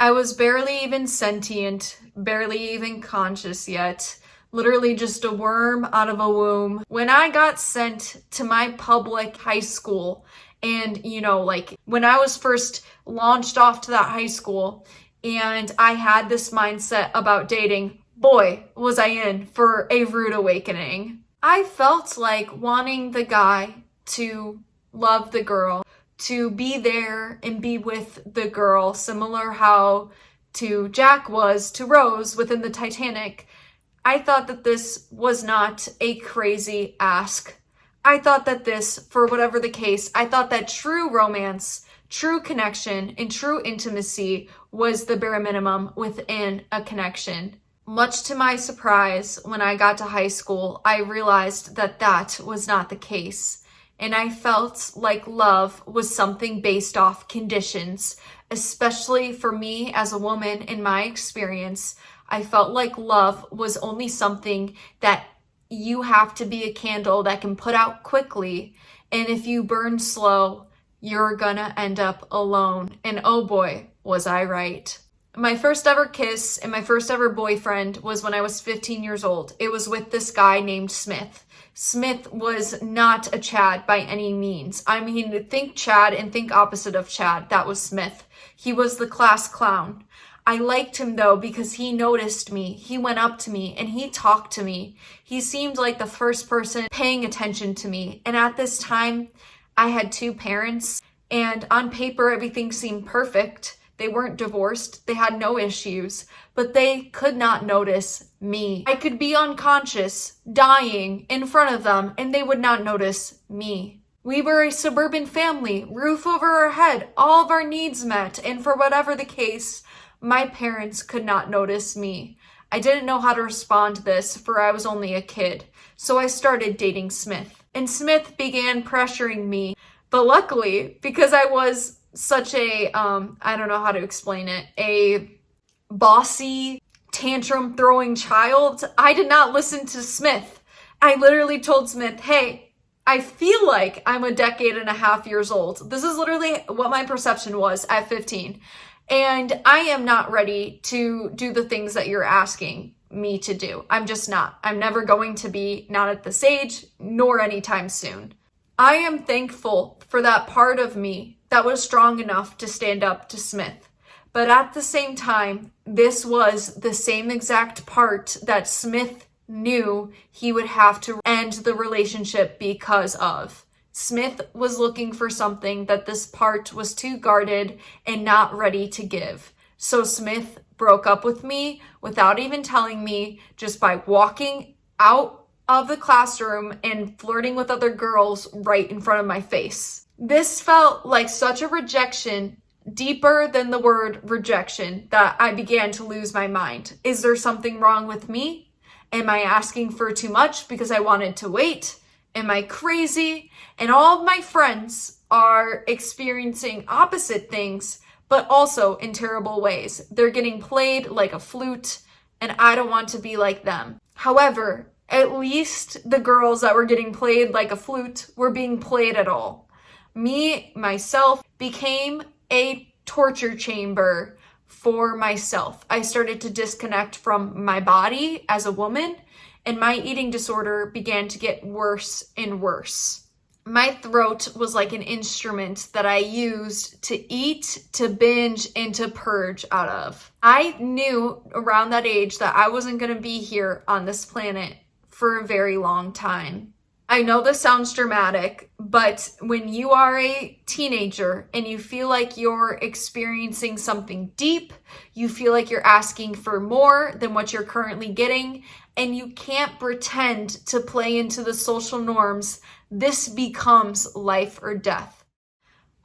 I was barely even sentient, barely even conscious yet. Literally just a worm out of a womb. When I got sent to my public high school, and like when I was first launched off to that high school, and I had this mindset about dating, boy, was I in for a rude awakening. I felt like wanting the guy to love the girl, to be there and be with the girl, similar how to Jack was to Rose within the Titanic. I thought that this was not a crazy ask. I thought that this, for whatever the case, I thought that true romance, true connection, and true intimacy was the bare minimum within a connection. Much to my surprise, when I got to high school, I realized that that was not the case. And I felt like love was something based off conditions, especially for me as a woman in my experience. I felt like love was only something that you have to be a candle that can put out quickly. And if you burn slow, you're gonna end up alone. And oh boy, was I right. My first ever kiss and my first ever boyfriend was when I was 15 years old. It was with this guy named Smith. Smith was not a Chad by any means. I mean, think Chad and think opposite of Chad. That was Smith. He was the class clown. I liked him though because he noticed me. He went up to me and he talked to me. He seemed like the first person paying attention to me. And at this time, I had two parents, and on paper, everything seemed perfect. They weren't divorced. They had no issues, but they could not notice me. I could be unconscious, dying in front of them, and they would not notice me. We were a suburban family, roof over our head, all of our needs met, and for whatever the case, my parents could not notice me. I didn't know how to respond to this, for I was only a kid, so I started dating Smith. And Smith began pressuring me, but luckily, because I was such a, I don't know how to explain it, a bossy, tantrum-throwing child, I did not listen to Smith. I literally told Smith, hey, I feel like I'm a decade and a half years old. This is literally what my perception was at 15. And I am not ready to do the things that you're asking me to do. I'm just not. I'm never going to be, not at this age, nor anytime soon. I am thankful for that part of me that was strong enough to stand up to Smith. But at the same time, this was the same exact part that Smith knew he would have to end the relationship because of. Smith was looking for something that this part was too guarded and not ready to give. So Smith broke up with me without even telling me, just by walking out of the classroom and flirting with other girls right in front of my face. This felt like such a rejection, deeper than the word rejection, that I began to lose my mind. Is there something wrong with me? Am I asking for too much because I wanted to wait? Am I crazy? And all of my friends are experiencing opposite things, but also in terrible ways. They're getting played like a flute, and I don't want to be like them. However, at least the girls that were getting played like a flute were being played at all. Me, myself, became a torture chamber for myself. I started to disconnect from my body as a woman, and my eating disorder began to get worse and worse. My throat was like an instrument that I used to eat, to binge, and to purge out of. I knew around that age that I wasn't going to be here on this planet for a very long time. I know this sounds dramatic, but when you are a teenager and you feel like you're experiencing something deep, you feel like you're asking for more than what you're currently getting, and you can't pretend to play into the social norms, this becomes life or death.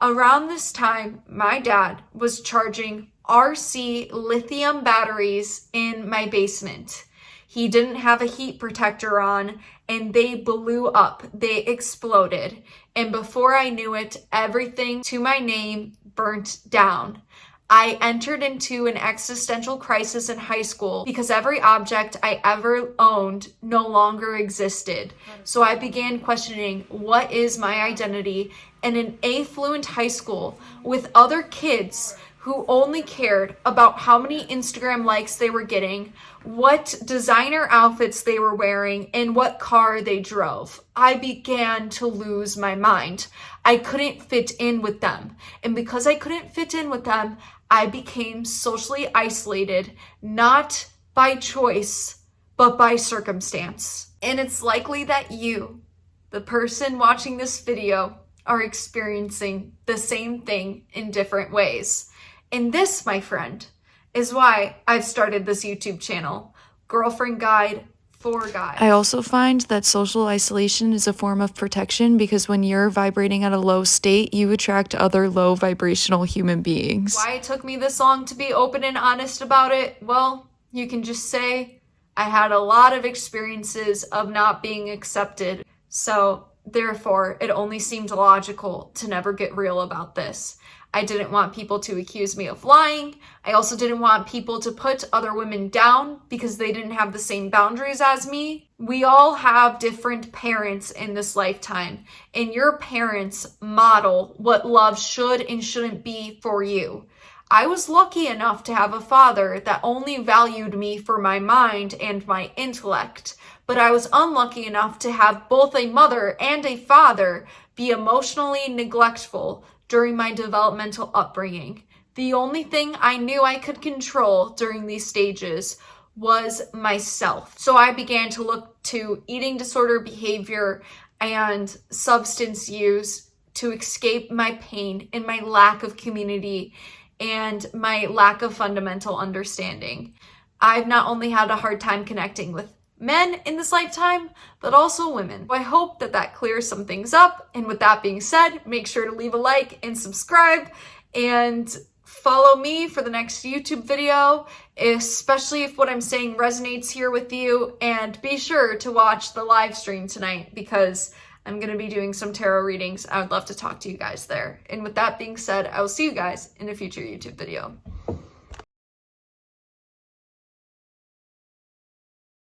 Around this time, my dad was charging RC lithium batteries in my basement. He didn't have a heat protector on, and they blew up. They exploded. And before I knew it, everything to my name burnt down. I entered into an existential crisis in high school because every object I ever owned no longer existed. So I began questioning, what is my identity? In an affluent high school with other kids who who only cared about how many Instagram likes they were getting, what designer outfits they were wearing, and what car they drove. I began to lose my mind. I couldn't fit in with them. And because I couldn't fit in with them, I became socially isolated, not by choice, but by circumstance. And it's likely that you, the person watching this video, are experiencing the same thing in different ways. And this, my friend, is why I've started this YouTube channel, Girlfriend Guide for Guys. I also find that social isolation is a form of protection because when you're vibrating at a low state, you attract other low vibrational human beings. Why it took me this long to be open and honest about it? Well, you can just say I had a lot of experiences of not being accepted. So therefore, it only seemed logical to never get real about this. I didn't want people to accuse me of lying. I also didn't want people to put other women down because they didn't have the same boundaries as me. We all have different parents in this lifetime, and your parents model what love should and shouldn't be for you. I was lucky enough to have a father that only valued me for my mind and my intellect, but I was unlucky enough to have both a mother and a father be emotionally neglectful during my developmental upbringing. The only thing I knew I could control during these stages was myself. So I began to look to eating disorder behavior and substance use to escape my pain and my lack of community and my lack of fundamental understanding. I've not only had a hard time connecting with men in this lifetime, but also women. I hope that that clears some things up. And with that being said, make sure to leave a like and subscribe and follow me for the next YouTube video, especially if what I'm saying resonates here with you. And be sure to watch the live stream tonight because I'm going to be doing some tarot readings. I would love to talk to you guys there. And with that being said, I will see you guys in a future YouTube video.